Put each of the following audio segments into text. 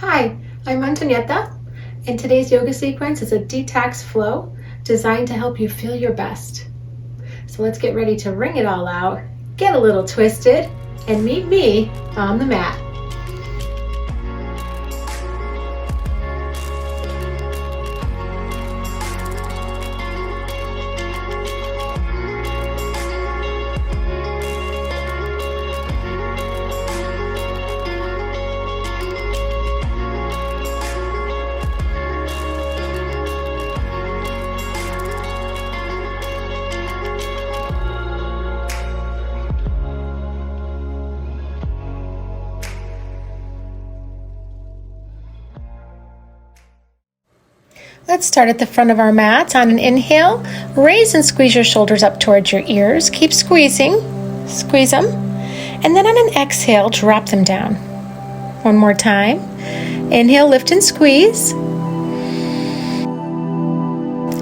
Hi, I'm Antonietta, and today's yoga sequence is a detox flow designed to help you feel your best. So let's get ready to wring it all out, get a little twisted, and meet me on the mat. Let's start at the front of our mat. On an inhale, raise and squeeze your shoulders up towards your ears. Keep squeezing, squeeze them. And then on an exhale, drop them down. One more time. Inhale, lift and squeeze.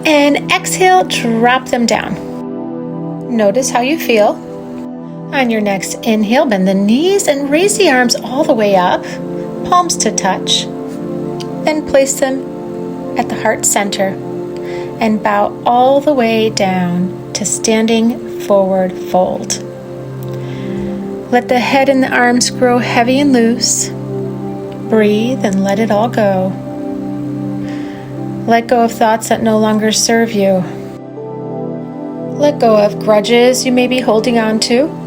And exhale, drop them down. Notice how you feel. On your next inhale, bend the knees and raise the arms all the way up, palms to touch. Then place them at the heart center and bow all the way down to standing forward fold. Let the head and the arms grow heavy and loose. Breathe and let it all go. Let go of thoughts that no longer serve you. Let go of grudges you may be holding on to.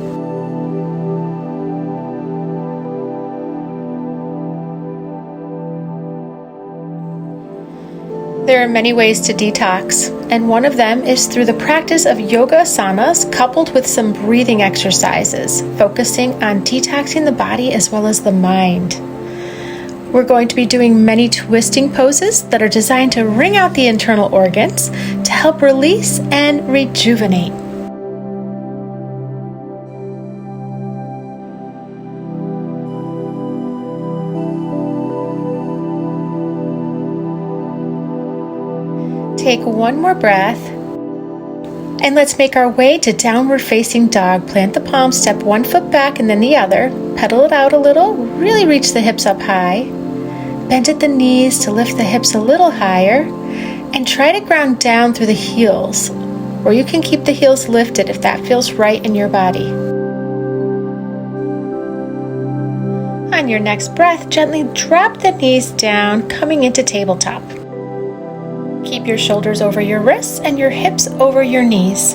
There are many ways to detox, and one of them is through the practice of yoga asanas coupled with some breathing exercises, focusing on detoxing the body as well as the mind. We're going to be doing many twisting poses that are designed to wring out the internal organs to help release and rejuvenate. Take one more breath, and let's make our way to downward facing dog. Plant the palms, step one foot back and then the other. Pedal it out a little, really reach the hips up high. Bend at the knees to lift the hips a little higher, and try to ground down through the heels, or you can keep the heels lifted if that feels right in your body. On your next breath, gently drop the knees down, coming into tabletop. Keep your shoulders over your wrists and your hips over your knees.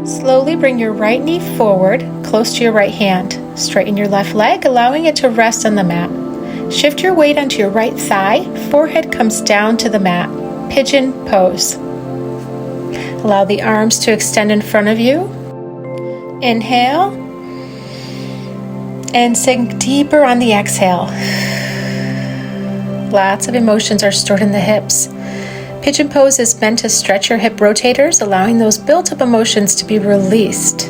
Slowly bring your right knee forward, close to your right hand. Straighten your left leg, allowing it to rest on the mat. Shift your weight onto your right thigh. Forehead comes down to the mat. Pigeon pose. Allow the arms to extend in front of you. Inhale. And sink deeper on the exhale. Lots of emotions are stored in the hips. Pigeon pose is meant to stretch your hip rotators, allowing those built-up emotions to be released.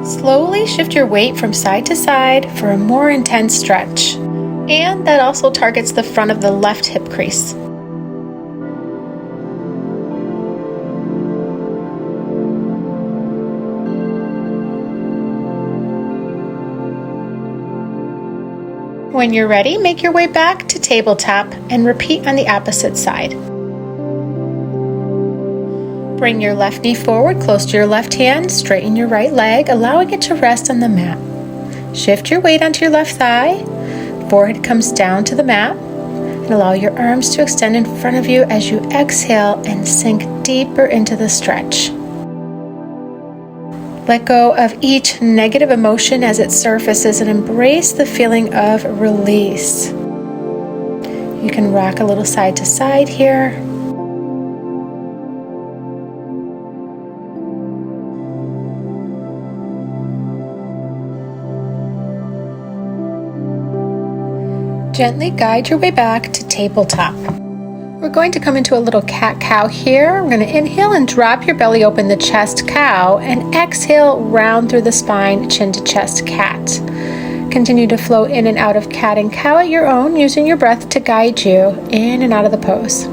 Slowly shift your weight from side to side for a more intense stretch. And that also targets the front of the left hip crease. When you're ready, make your way back to tabletop and repeat on the opposite side. Bring your left knee forward, close to your left hand, straighten your right leg, allowing it to rest on the mat. Shift your weight onto your left thigh, forehead comes down to the mat, and allow your arms to extend in front of you as you exhale and sink deeper into the stretch. Let go of each negative emotion as it surfaces and embrace the feeling of release. You can rock a little side to side here. Gently guide your way back to tabletop. We're going to come into a little cat-cow here. We're going to inhale and drop your belly open, the chest cow, and exhale, round through the spine, chin to chest cat. Continue to flow in and out of cat and cow at your own, using your breath to guide you in and out of the pose.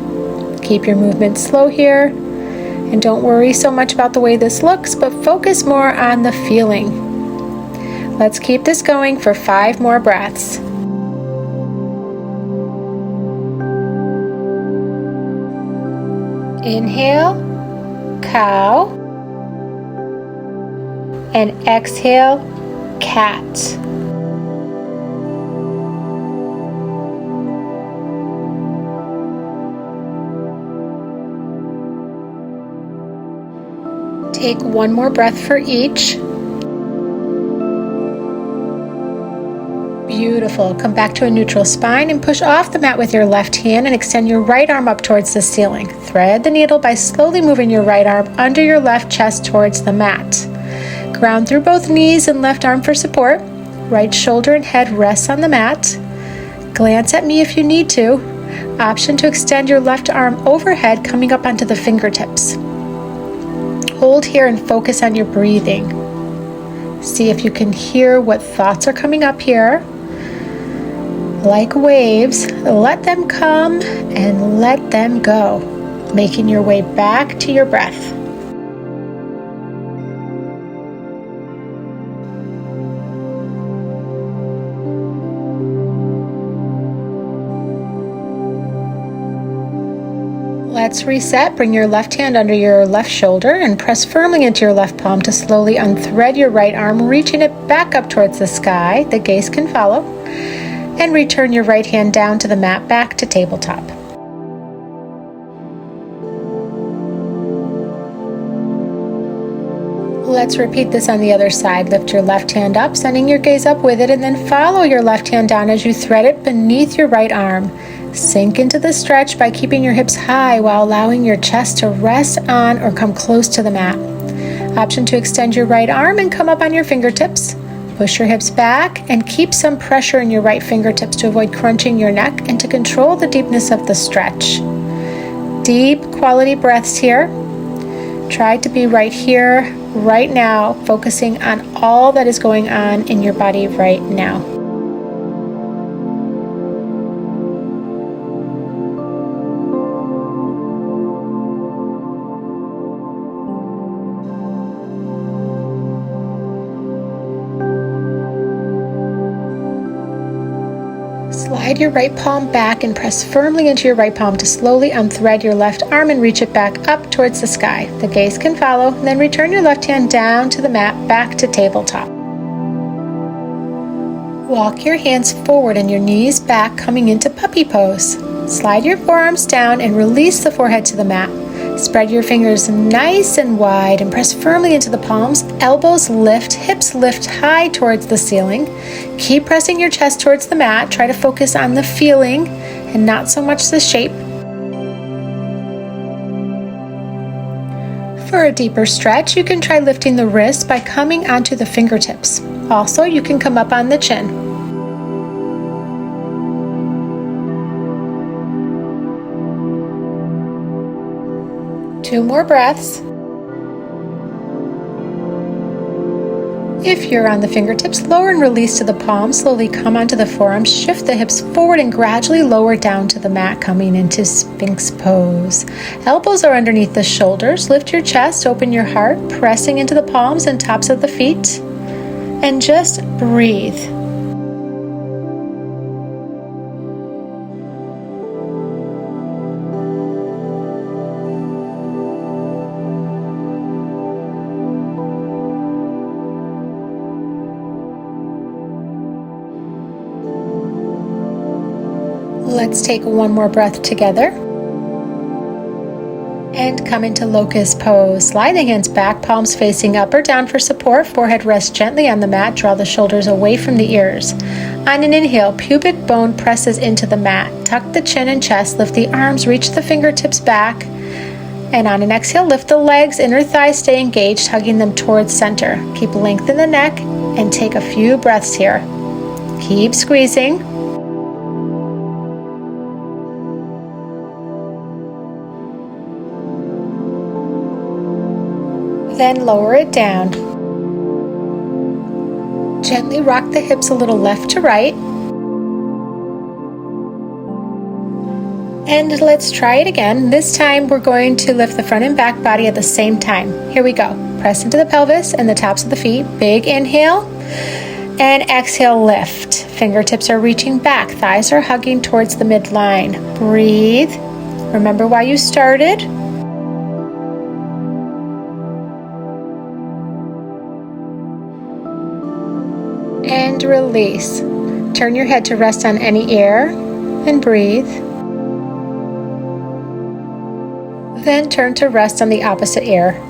Keep your movement slow here, and don't worry so much about the way this looks, but focus more on the feeling. Let's keep this going for 5 more breaths. Inhale, cow, and exhale, cat. Take 1 more breath for each. Beautiful. Come back to a neutral spine and push off the mat with your left hand and extend your right arm up towards the ceiling. Thread the needle by slowly moving your right arm under your left chest towards the mat. Ground through both knees and left arm for support. Right shoulder and head rests on the mat. Glance at me if you need to. Option to extend your left arm overhead, coming up onto the fingertips. Hold here and focus on your breathing. See if you can hear what thoughts are coming up here. Like waves, let them come and let them go, making your way back to your breath. Let's reset. Bring your left hand under your left shoulder and press firmly into your left palm to slowly unthread your right arm, reaching it back up towards the sky. The gaze can follow. And return your right hand down to the mat, back to tabletop. Let's repeat this on the other side. Lift your left hand up, sending your gaze up with it, and then follow your left hand down as you thread it beneath your right arm. Sink into the stretch by keeping your hips high while allowing your chest to rest on or come close to the mat. Option to extend your right arm and come up on your fingertips. Push your hips back and keep some pressure in your right fingertips to avoid crunching your neck and to control the deepness of the stretch. Deep quality breaths here. Try to be right here, right now, focusing on all that is going on in your body right now. Slide your right palm back and press firmly into your right palm to slowly unthread your left arm and reach it back up towards the sky. The gaze can follow, and then return your left hand down to the mat, back to tabletop. Walk your hands forward and your knees back, coming into puppy pose. Slide your forearms down and release the forehead to the mat. Spread your fingers nice and wide and press firmly into the palms. Elbows lift, hips lift high towards the ceiling. Keep pressing your chest towards the mat. Try to focus on the feeling and not so much the shape. For a deeper stretch, you can try lifting the wrists by coming onto the fingertips. Also, you can come up on the chin. Two more breaths. If you're on the fingertips, lower and release to the palms. Slowly come onto the forearms, shift the hips forward and gradually lower down to the mat, coming into sphinx pose. Elbows are underneath the shoulders. Lift your chest, open your heart, pressing into the palms and tops of the feet. And just breathe. Let's take one more breath together. And come into locust pose. Slide the hands back, palms facing up or down for support. Forehead rests gently on the mat. Draw the shoulders away from the ears. On an inhale, pubic bone presses into the mat. Tuck the chin and chest. Lift the arms, reach the fingertips back. And on an exhale, lift the legs, inner thighs stay engaged, hugging them towards center. Keep length in the neck and take a few breaths here. Keep squeezing. Then lower it down. Gently rock the hips a little left to right. And let's try it again. This time we're going to lift the front and back body at the same time. Here we go. Press into the pelvis and the tops of the feet. Big inhale. And exhale, lift. Fingertips are reaching back, thighs are hugging towards the midline. Breathe. Remember why you started. And release. Turn your head to rest on any ear and breathe. Then turn to rest on the opposite ear.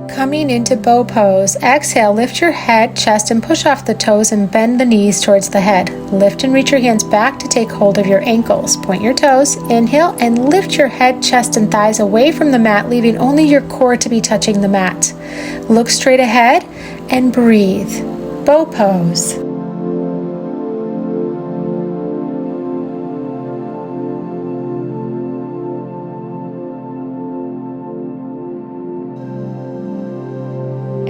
Coming into bow pose, exhale, lift your head, chest, and push off the toes and bend the knees towards the head. Lift and reach your hands back to take hold of your ankles. Point your toes, inhale, and lift your head, chest, and thighs away from the mat, leaving only your core to be touching the mat. Look straight ahead and breathe. Bow pose.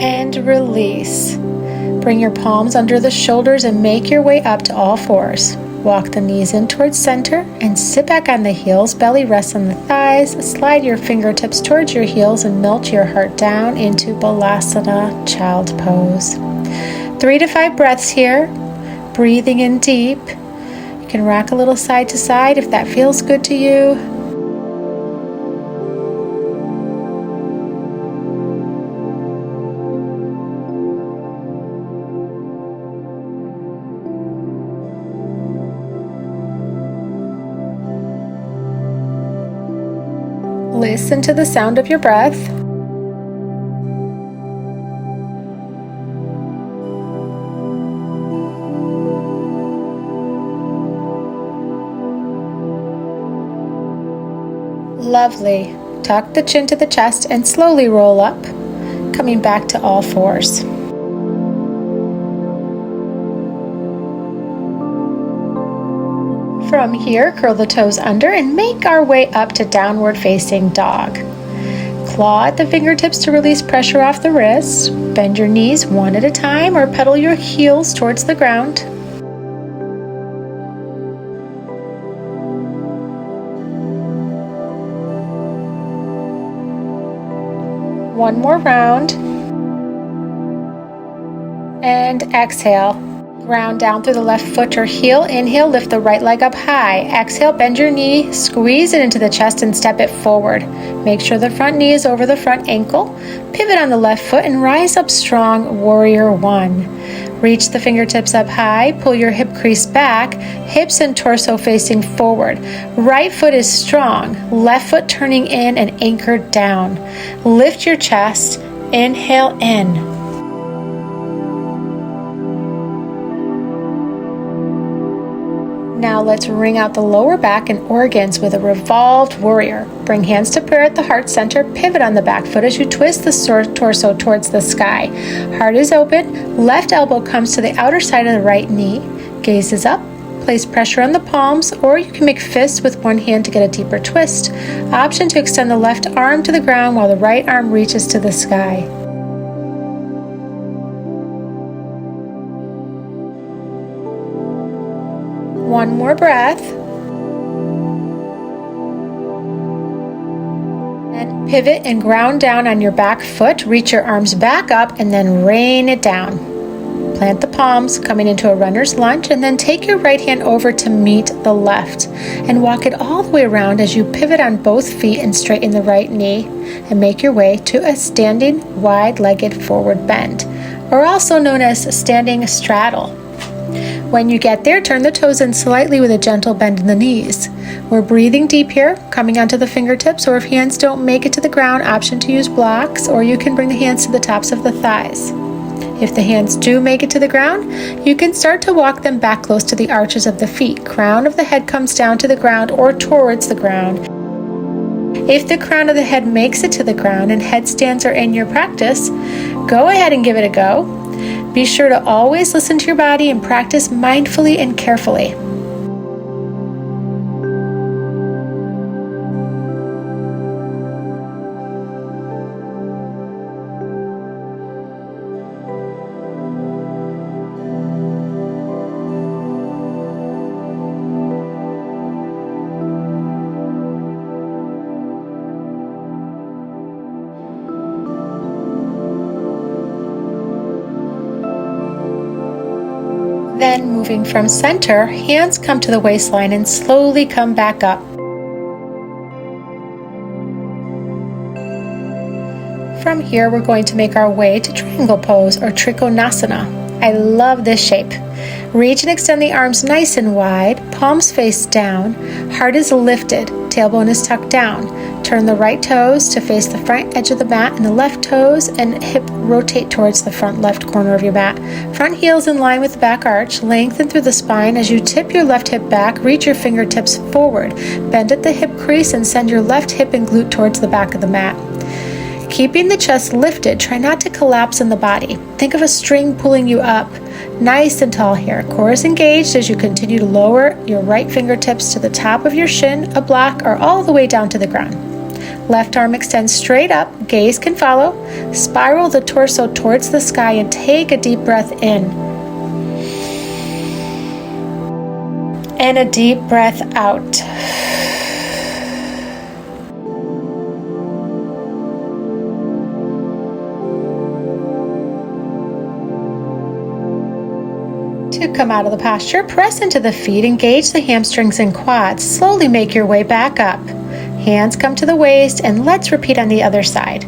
And release. Bring your palms under the shoulders and make your way up to all fours. Walk the knees in towards center and sit back on the heels. Belly rests on the thighs. Slide your fingertips towards your heels and melt your heart down into Balasana, child pose. 3 to 5 breaths here. Breathing in deep. You can rock a little side to side if that feels good to you. Listen to the sound of your breath. Lovely. Tuck the chin to the chest and slowly roll up, coming back to all fours. From here, curl the toes under and make our way up to downward facing dog. Claw at the fingertips to release pressure off the wrists. Bend your knees one at a time or pedal your heels towards the ground. One more round. And exhale. Ground down through the left foot or heel. Inhale, lift the right leg up high. Exhale, bend your knee, squeeze it into the chest and step it forward. Make sure the front knee is over the front ankle. Pivot on the left foot and rise up strong, warrior one. Reach the fingertips up high, pull your hip crease back, hips and torso facing forward. Right foot is strong, left foot turning in and anchored down. Lift your chest, inhale in. Now let's wring out the lower back and organs with a revolved warrior. Bring hands to prayer at the heart center. Pivot on the back foot as you twist the torso towards the sky. Heart is open. Left elbow comes to the outer side of the right knee. Gaze is up. Place pressure on the palms, or you can make fists with one hand to get a deeper twist. Option to extend the left arm to the ground while the right arm reaches to the sky. One more breath. And pivot and ground down on your back foot. Reach your arms back up and then rain it down. Plant the palms, coming into a runner's lunge, and then take your right hand over to meet the left and walk it all the way around as you pivot on both feet and straighten the right knee and make your way to a standing wide-legged forward bend, or also known as standing straddle. When you get there, turn the toes in slightly with a gentle bend in the knees. We're breathing deep here, coming onto the fingertips, or if hands don't make it to the ground, option to use blocks, or you can bring the hands to the tops of the thighs. If the hands do make it to the ground, you can start to walk them back close to the arches of the feet. Crown of the head comes down to the ground or towards the ground. If the crown of the head makes it to the ground and headstands are in your practice, go ahead and give it a go. Be sure to always listen to your body and practice mindfully and carefully. Then moving from center, hands come to the waistline and slowly come back up. From here, we're going to make our way to triangle pose or trikonasana. I love this shape. Reach and extend the arms nice and wide, palms face down, heart is lifted, tailbone is tucked down. Turn the right toes to face the front edge of the mat and the left toes and hip rotate towards the front left corner of your mat. Front heels in line with the back arch, lengthen through the spine. As you tip your left hip back, reach your fingertips forward. Bend at the hip crease and send your left hip and glute towards the back of the mat. Keeping the chest lifted, try not to collapse in the body. Think of a string pulling you up. Nice and tall here. Core is engaged as you continue to lower your right fingertips to the top of your shin, a block, or all the way down to the ground. Left arm extends straight up, gaze can follow. Spiral the torso towards the sky and take a deep breath in. And a deep breath out. To come out of the posture, press into the feet, engage the hamstrings and quads. Slowly make your way back up. Hands come to the waist, and let's repeat on the other side.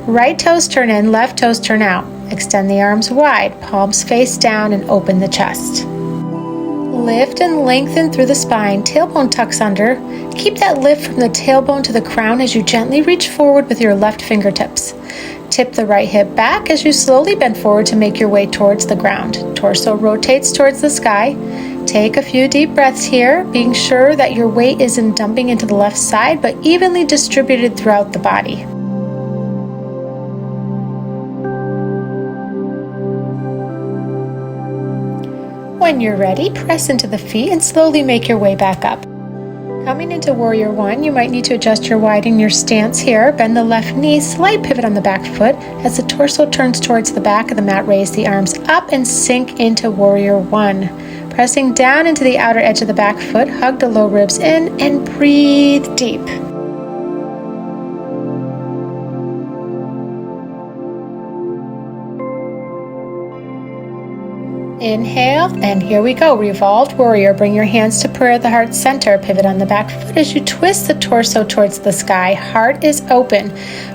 Right toes turn in, left toes turn out. Extend the arms wide, palms face down, and open the chest. Lift and lengthen through the spine, tailbone tucks under. Keep that lift from the tailbone to the crown as you gently reach forward with your left fingertips. Tip the right hip back as you slowly bend forward to make your way towards the ground. Torso rotates towards the sky. Take a few deep breaths here, being sure that your weight isn't dumping into the left side, but evenly distributed throughout the body. When you're ready, press into the feet and slowly make your way back up. Coming into Warrior One, you might need to adjust your widen your stance here. Bend the left knee, slight pivot on the back foot. As the torso turns towards the back of the mat, raise the arms up and sink into Warrior One. Pressing down into the outer edge of the back foot, hug the low ribs in and breathe deep. Inhale, and here we go. Revolved Warrior. Bring your hands to prayer at the heart center. Pivot on the back foot as you twist the torso towards the sky. Heart is open.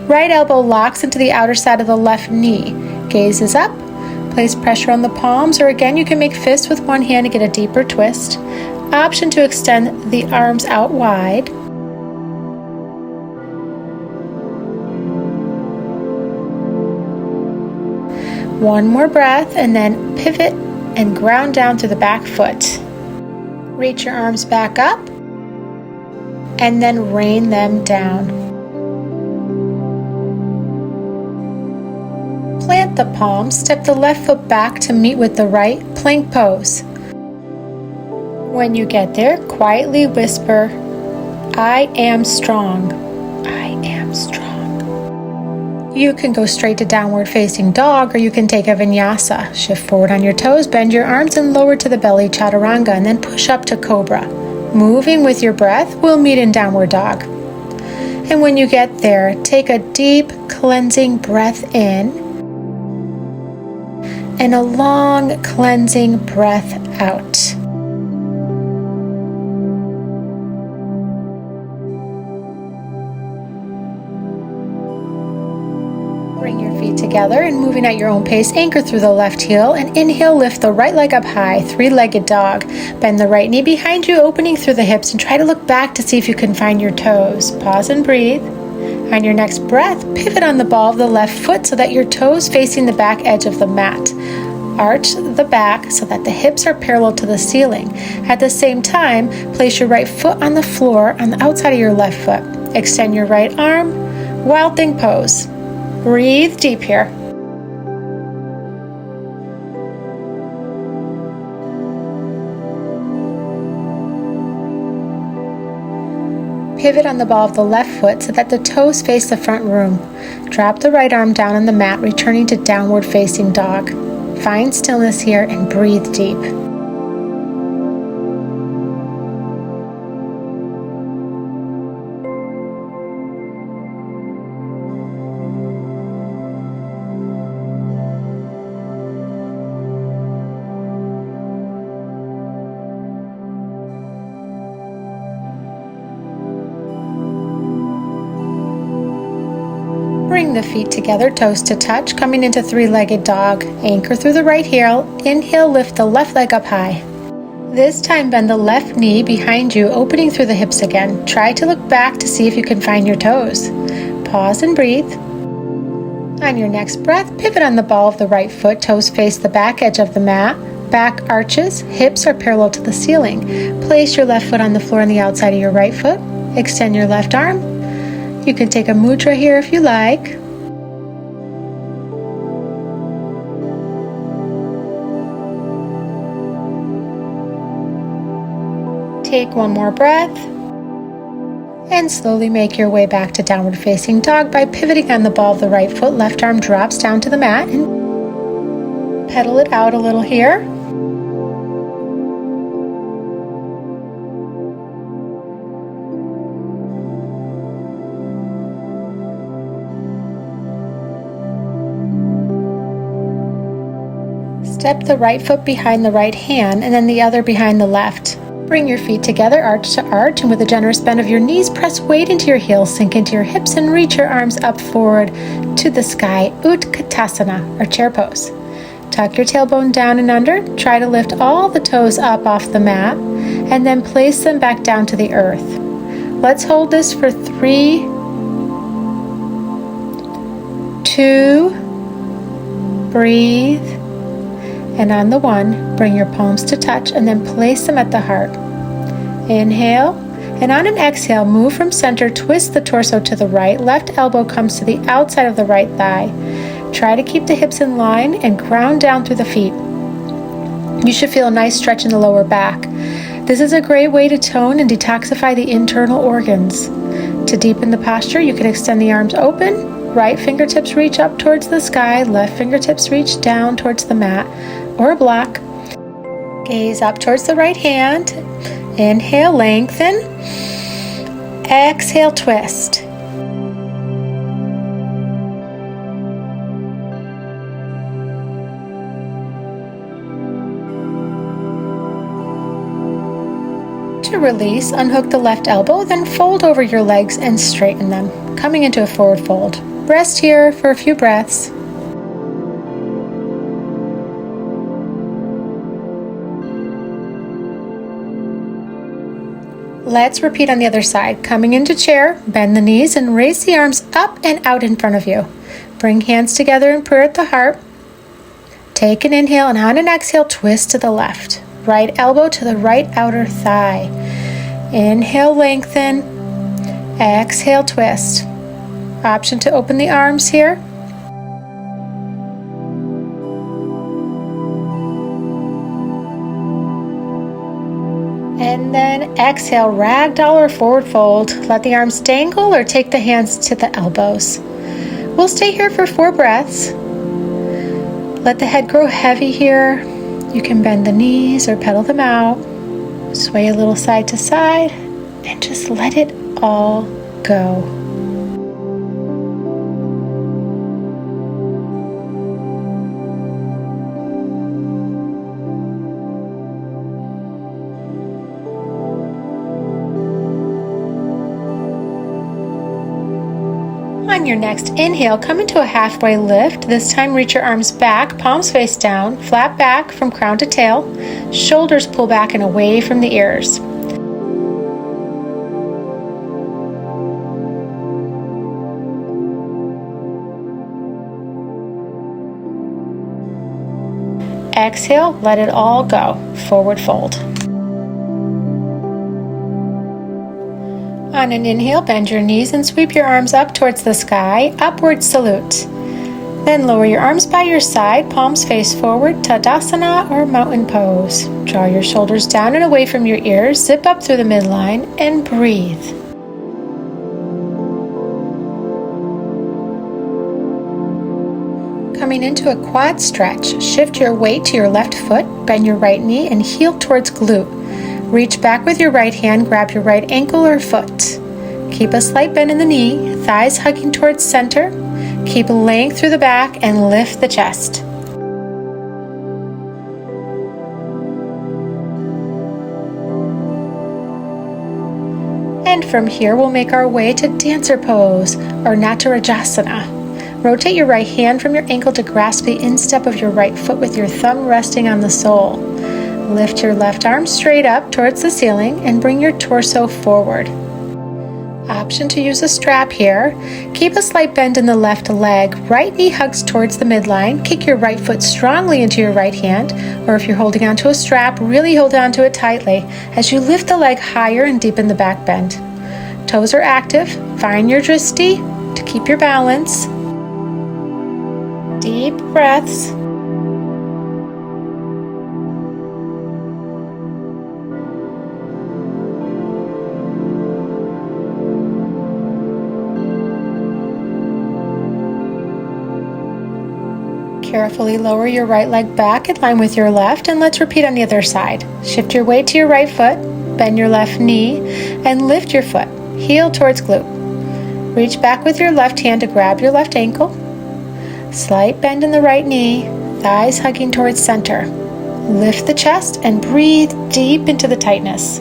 Right elbow locks into the outer side of the left knee. Gaze is up. Place pressure on the palms, or again, you can make fists with one hand to get a deeper twist. Option to extend the arms out wide. One more breath, and then pivot and ground down through the back foot. Reach your arms back up and then rain them down. Plant the palms, step the left foot back to meet with the right, plank pose. When you get there, quietly whisper, I am strong. I am strong. You can go straight to downward facing dog, or you can take a vinyasa. Shift forward on your toes, bend your arms and lower to the belly, chaturanga, and then push up to cobra. Moving with your breath, we'll meet in downward dog. And when you get there, take a deep cleansing breath in and a long cleansing breath out. Bring your feet together and moving at your own pace, anchor through the left heel and inhale, lift the right leg up high, three-legged dog. Bend the right knee behind you, opening through the hips, and try to look back to see if you can find your toes. Pause and breathe. On your next breath, pivot on the ball of the left foot so that your toes facing the back edge of the mat. Arch the back so that the hips are parallel to the ceiling. At the same time, place your right foot on the floor on the outside of your left foot. Extend your right arm, Wild Thing pose. Breathe deep here. Pivot on the ball of the left foot so that the toes face the front room. Drop the right arm down on the mat, returning to downward facing dog. Find stillness here and breathe deep. Bring the feet together, toes to touch, coming into three-legged dog. Anchor through the right heel. Inhale, lift the left leg up high. This time bend the left knee behind you, opening through the hips again. Try to look back to see if you can find your toes. Pause and breathe. On your next breath, pivot on the ball of the right foot, toes face the back edge of the mat. Back arches, hips are parallel to the ceiling. Place your left foot on the floor on the outside of your right foot. Extend your left arm. You can take a mudra here if you like. Take one more breath. And slowly make your way back to downward facing dog by pivoting on the ball of the right foot. Left arm drops down to the mat and pedal it out a little here. Step the right foot behind the right hand and then the other behind the left. Bring your feet together, arch to arch, and with a generous bend of your knees, press weight into your heels, sink into your hips, and reach your arms up forward to the sky, Utkatasana, or chair pose. Tuck your tailbone down and under. Try to lift all the toes up off the mat, and then place them back down to the earth. Let's hold this for 3, 2, breathe. And on the 1, bring your palms to touch and then place them at the heart. Inhale, and on an exhale, move from center, twist the torso to the right. Left elbow comes to the outside of the right thigh. Try to keep the hips in line and ground down through the feet. You should feel a nice stretch in the lower back. This is a great way to tone and detoxify the internal organs. To deepen the posture, you can extend the arms open. Right fingertips reach up towards the sky, left fingertips reach down towards the mat or a block. Gaze up towards the right hand. Inhale, lengthen. Exhale, twist. To release, unhook the left elbow, then fold over your legs and straighten them, coming into a forward fold. Rest here for a few breaths. Let's repeat on the other side. Coming into chair, bend the knees and raise the arms up and out in front of you. Bring hands together in prayer at the heart. Take an inhale and on an exhale, twist to the left. Right elbow to the right outer thigh. Inhale, lengthen. Exhale, twist. Option to open the arms here. And then exhale, ragdoll or forward fold. Let the arms dangle or take the hands to the elbows. We'll stay here for 4 breaths. Let the head grow heavy here. You can bend the knees or pedal them out. Sway a little side to side and just let it all go. On your next inhale, come into a halfway lift. This time reach your arms back, palms face down, flat back from crown to tail. Shoulders pull back and away from the ears. Exhale, let it all go. Forward fold. On an inhale, bend your knees and sweep your arms up towards the sky, upward salute. Then lower your arms by your side, palms face forward, Tadasana or mountain pose. Draw your shoulders down and away from your ears, zip up through the midline, and breathe. Coming into a quad stretch, shift your weight to your left foot, bend your right knee, and heel towards glute. Reach back with your right hand, grab your right ankle or foot. Keep a slight bend in the knee, thighs hugging towards center. Keep length through the back and lift the chest. And from here, we'll make our way to dancer pose or Natarajasana. Rotate your right hand from your ankle to grasp the instep of your right foot with your thumb resting on the sole. Lift your left arm straight up towards the ceiling and bring your torso forward. Option to use a strap here. Keep a slight bend in the left leg. Right knee hugs towards the midline. Kick your right foot strongly into your right hand, or if you're holding onto a strap, really hold onto it tightly as you lift the leg higher and deepen the back bend. Toes are active. Find your drishti to keep your balance. Deep breaths. Carefully lower your right leg back in line with your left, and let's repeat on the other side. Shift your weight to your right foot, bend your left knee, and lift your foot, heel towards glute. Reach back with your left hand to grab your left ankle. Slight bend in the right knee, thighs hugging towards center. Lift the chest and breathe deep into the tightness.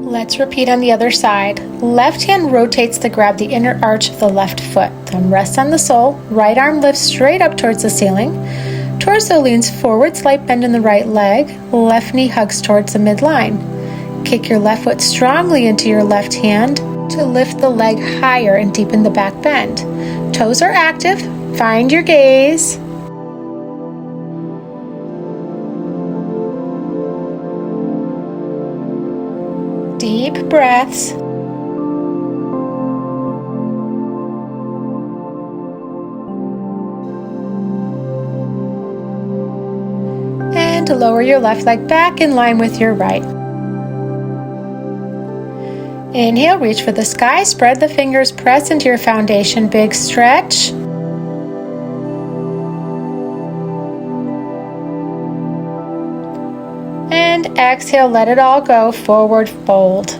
Let's repeat on the other side. Left hand rotates to grab the inner arch of the left foot. Thumb rests on the sole. Right arm lifts straight up towards the ceiling. Torso leans forward, slight bend in the right leg. Left knee hugs towards the midline. Kick your left foot strongly into your left hand to lift the leg higher and deepen the back bend. Toes are active. Find your gaze. Deep breaths. And lower your left leg back in line with your right. Inhale, reach for the sky. Spread the fingers, press into your foundation. Big stretch. And exhale, let it all go. Forward fold.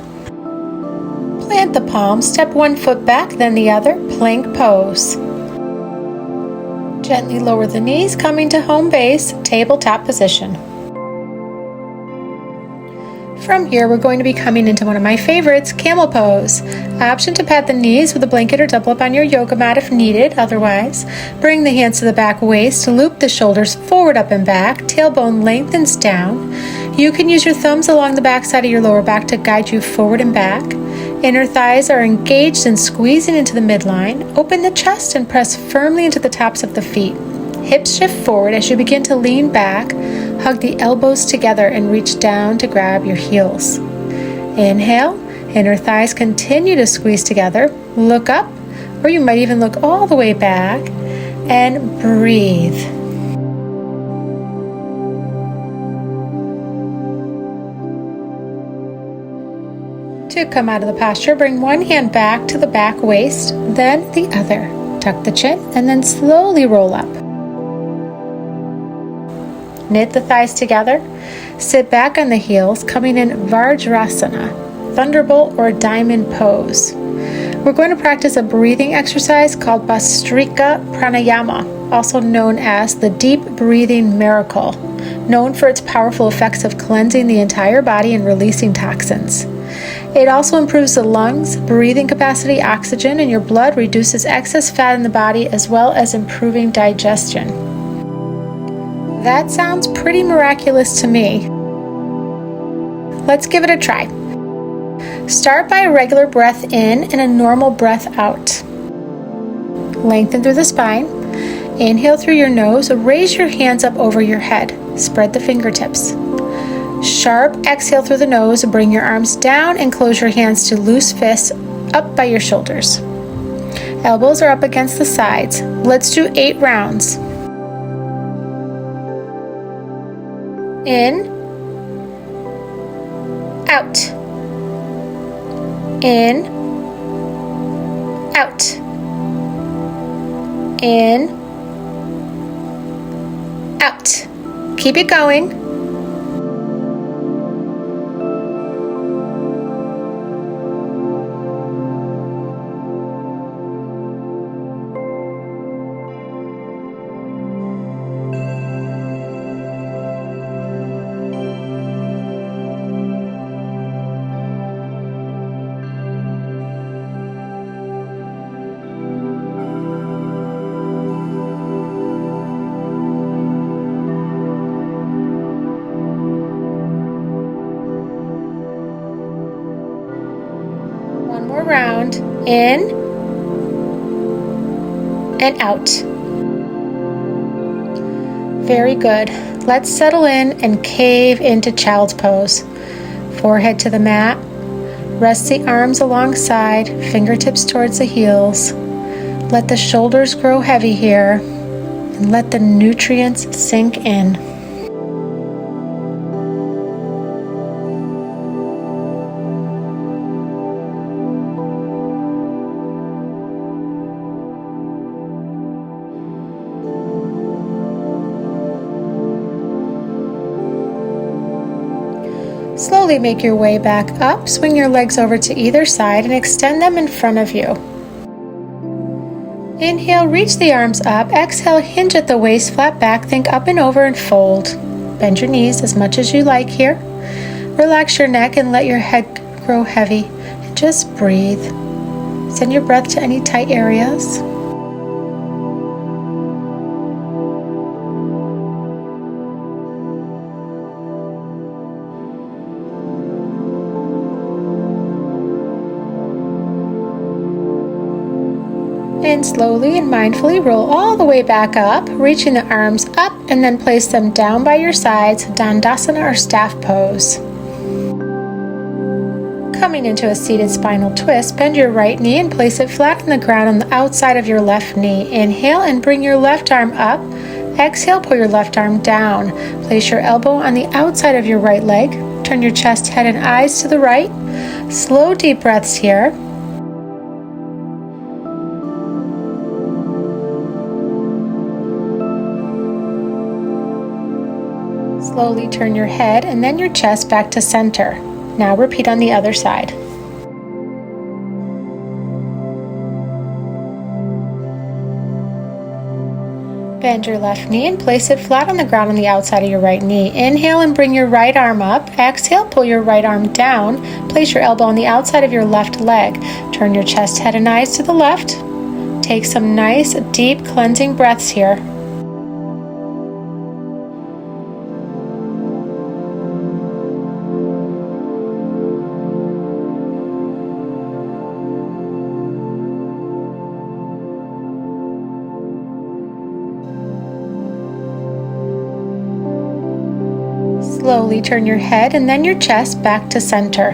Plant the palms, step one foot back, then the other. Plank pose. Gently lower the knees, coming to home base, tabletop position. From here, we're going to be coming into one of my favorites, camel pose. Option to pat the knees with a blanket or double up on your yoga mat if needed. Otherwise, bring the hands to the back waist, loop the shoulders forward, up and back, tailbone lengthens down. You can use your thumbs along the back side of your lower back to guide you forward and back. Inner thighs are engaged and squeezing into the midline. Open the chest and press firmly into the tops of the feet. Hips shift forward as you begin to lean back. Hug the elbows together and reach down to grab your heels. Inhale, inner thighs continue to squeeze together. Look up, or you might even look all the way back, and breathe. To come out of the posture, bring one hand back to the back waist, then the other. Tuck the chin, and then slowly roll up. Knit the thighs together. Sit back on the heels, coming in Vajrasana, Thunderbolt or Diamond Pose. We're going to practice a breathing exercise called Bastrika Pranayama, also known as the Deep Breathing Miracle, known for its powerful effects of cleansing the entire body and releasing toxins. It also improves the lungs, breathing capacity, oxygen, and your blood, reduces excess fat in the body, as well as improving digestion. That sounds pretty miraculous to me. Let's give it a try. Start by a regular breath in and a normal breath out. Lengthen through the spine. Inhale through your nose. Raise your hands up over your head. Spread the fingertips. Sharp exhale through the nose. Bring your arms down and close your hands to loose fists up by your shoulders. Elbows are up against the sides. Let's do 8 rounds. In, out, in, out, in, out. Keep it going. in and out. Very good. Let's settle in and cave into child's pose. Forehead to the mat. Rest the arms alongside, fingertips towards the heels. Let the shoulders grow heavy here, and let the nutrients sink in. Slowly make your way back up, swing your legs over to either side and extend them in front of you. Inhale, reach the arms up. Exhale, hinge at the waist, flat back, think up and over and fold. Bend your knees as much as you like here. Relax your neck and let your head grow heavy. And just breathe. Send your breath to any tight areas. And slowly and mindfully roll all the way back up, reaching the arms up and then place them down by your sides, Dandasana or staff pose. Coming into a seated spinal twist, bend your right knee and place it flat on the ground on the outside of your left knee. Inhale and bring your left arm up. Exhale, pull your left arm down. Place your elbow on the outside of your right leg. Turn your chest, head, and eyes to the right. Slow, deep breaths here. Slowly turn your head and then your chest back to center. Now repeat on the other side. Bend your left knee and place it flat on the ground on the outside of your right knee. Inhale and bring your right arm up. Exhale, pull your right arm down. Place your elbow on the outside of your left leg. Turn your chest, head, and eyes to the left. Take some nice, deep cleansing breaths here. Slowly turn your head and then your chest back to center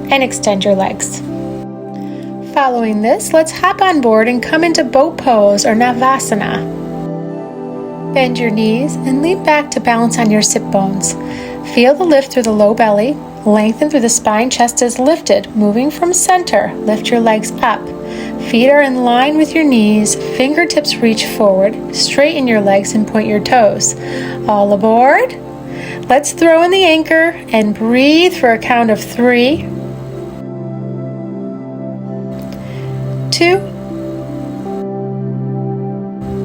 and extend your legs. Following this, let's hop on board and come into boat pose or Navasana. Bend your knees and lean back to balance on your sit bones. Feel the lift through the low belly, lengthen through the spine, chest is lifted. Moving from center, lift your legs up. Feet are in line with your knees, fingertips reach forward, straighten your legs and point your toes. All aboard. Let's throw in the anchor and breathe for a count of 3, 2,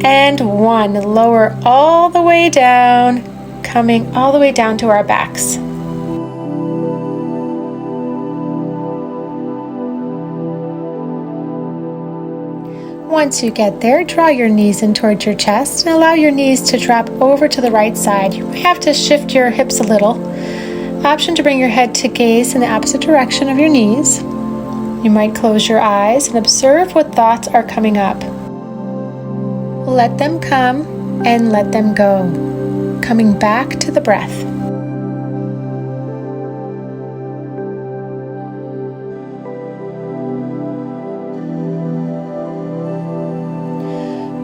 and 1. Lower all the way down, coming all the way down to our backs. Once you get there, draw your knees in towards your chest and allow your knees to drop over to the right side. You might have to shift your hips a little. Option to bring your head to gaze in the opposite direction of your knees. You might close your eyes and observe what thoughts are coming up. Let them come and let them go, coming back to the breath.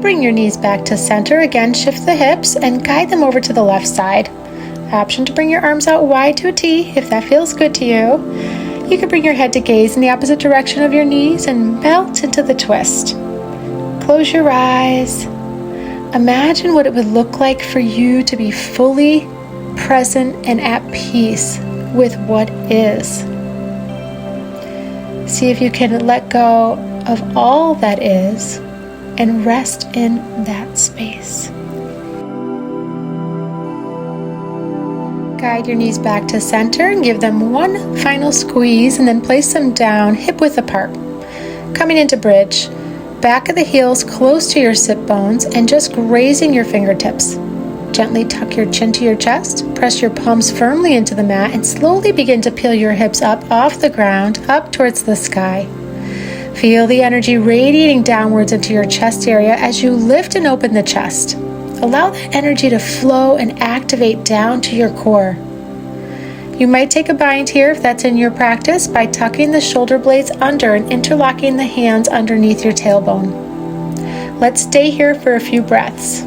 Bring your knees back to center. Again, shift the hips and guide them over to the left side. Option to bring your arms out wide to a T if that feels good to you. You can bring your head to gaze in the opposite direction of your knees and melt into the twist. Close your eyes. Imagine what it would look like for you to be fully present and at peace with what is. See if you can let go of all that is and rest in that space. Guide your knees back to center and give them one final squeeze and then place them down hip width apart. Coming into bridge, back of the heels close to your sit bones and just grazing your fingertips. Gently tuck your chin to your chest, press your palms firmly into the mat and slowly begin to peel your hips up off the ground, up towards the sky. Feel the energy radiating downwards into your chest area as you lift and open the chest. Allow that energy to flow and activate down to your core. You might take a bind here if that's in your practice by tucking the shoulder blades under and interlocking the hands underneath your tailbone. Let's stay here for a few breaths.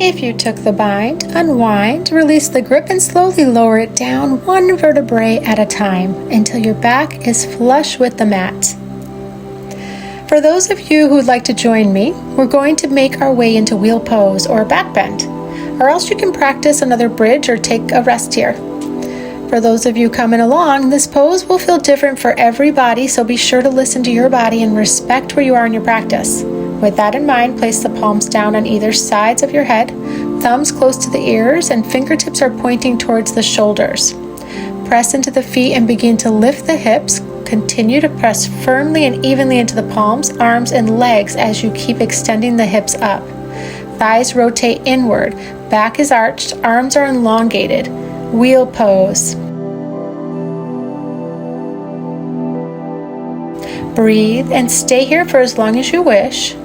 If you took the bind, unwind, release the grip, and slowly lower it down one vertebrae at a time until your back is flush with the mat. For those of you who'd like to join me, we're going to make our way into wheel pose or backbend, or else you can practice another bridge or take a rest here. For those of you coming along, this pose will feel different for everybody, so be sure to listen to your body and respect where you are in your practice. With that in mind, place the palms down on either sides of your head, thumbs close to the ears, and fingertips are pointing towards the shoulders. Press into the feet and begin to lift the hips. Continue to press firmly and evenly into the palms, arms, and legs as you keep extending the hips up. Thighs rotate inward, back is arched, arms are elongated. Wheel pose. Breathe and stay here for as long as you wish.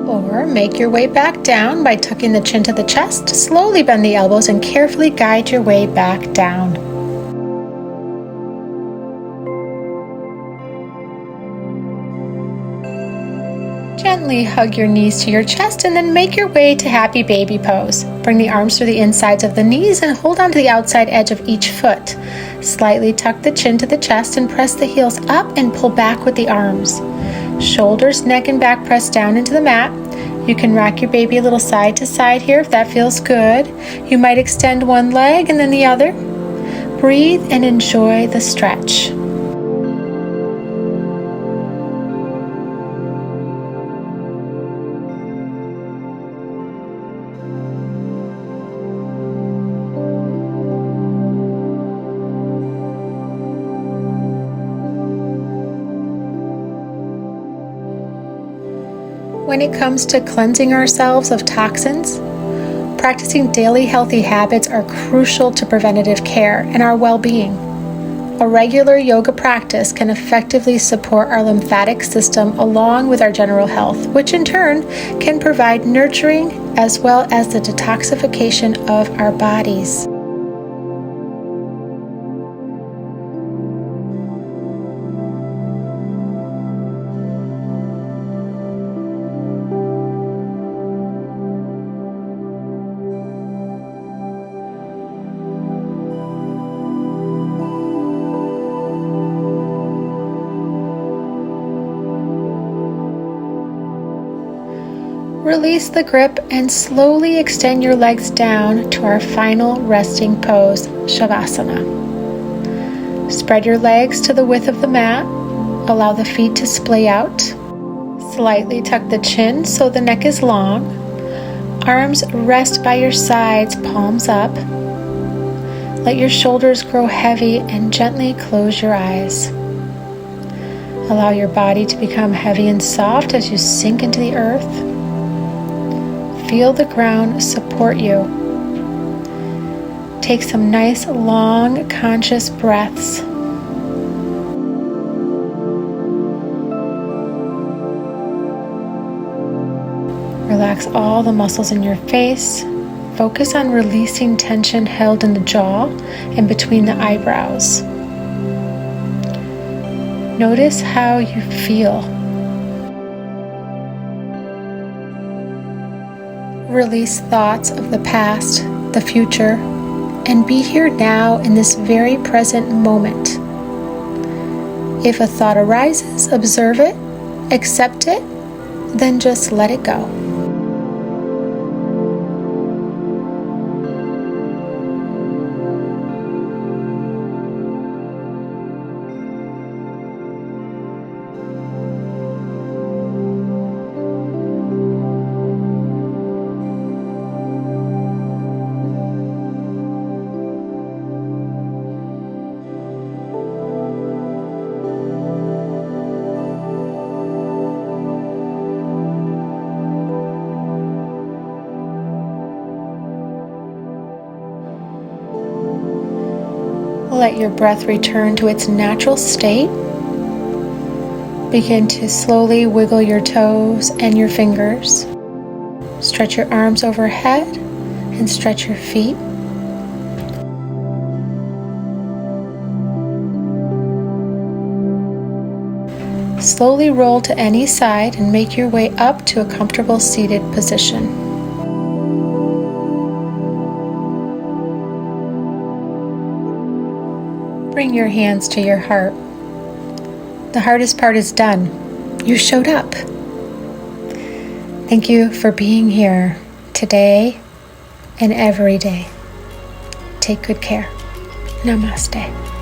Or make your way back down by tucking the chin to the chest. Slowly bend the elbows and carefully guide your way back down. Gently hug your knees to your chest and then make your way to happy baby pose. Bring the arms through the insides of the knees and hold on to the outside edge of each foot. Slightly tuck the chin to the chest and press the heels up and pull back with the arms. Shoulders, neck, and back press down into the mat. You can rock your baby a little side to side here if that feels good. You might extend one leg and then the other. Breathe and enjoy the stretch. When it comes to cleansing ourselves of toxins, practicing daily healthy habits are crucial to preventative care and our well-being. A regular yoga practice can effectively support our lymphatic system along with our general health, which in turn can provide nurturing as well as the detoxification of our bodies. Release the grip and slowly extend your legs down to our final resting pose, Savasana. Spread your legs to the width of the mat. Allow the feet to splay out. Slightly tuck the chin so the neck is long. Arms rest by your sides, palms up. Let your shoulders grow heavy and gently close your eyes. Allow your body to become heavy and soft as you sink into the earth. Feel the ground support you. Take some nice, long, conscious breaths. Relax all the muscles in your face. Focus on releasing tension held in the jaw and between the eyebrows. Notice how you feel. Release thoughts of the past, the future, and be here now in this very present moment. If a thought arises, observe it, accept it, then just let it go. let your breath return to its natural state. Begin to slowly wiggle your toes and your fingers. Stretch your arms overhead and stretch your feet. Slowly roll to any side and make your way up to a comfortable seated position. Bring your hands to your heart. The hardest part is done. You showed up. Thank you for being here today and every day. Take good care. Namaste.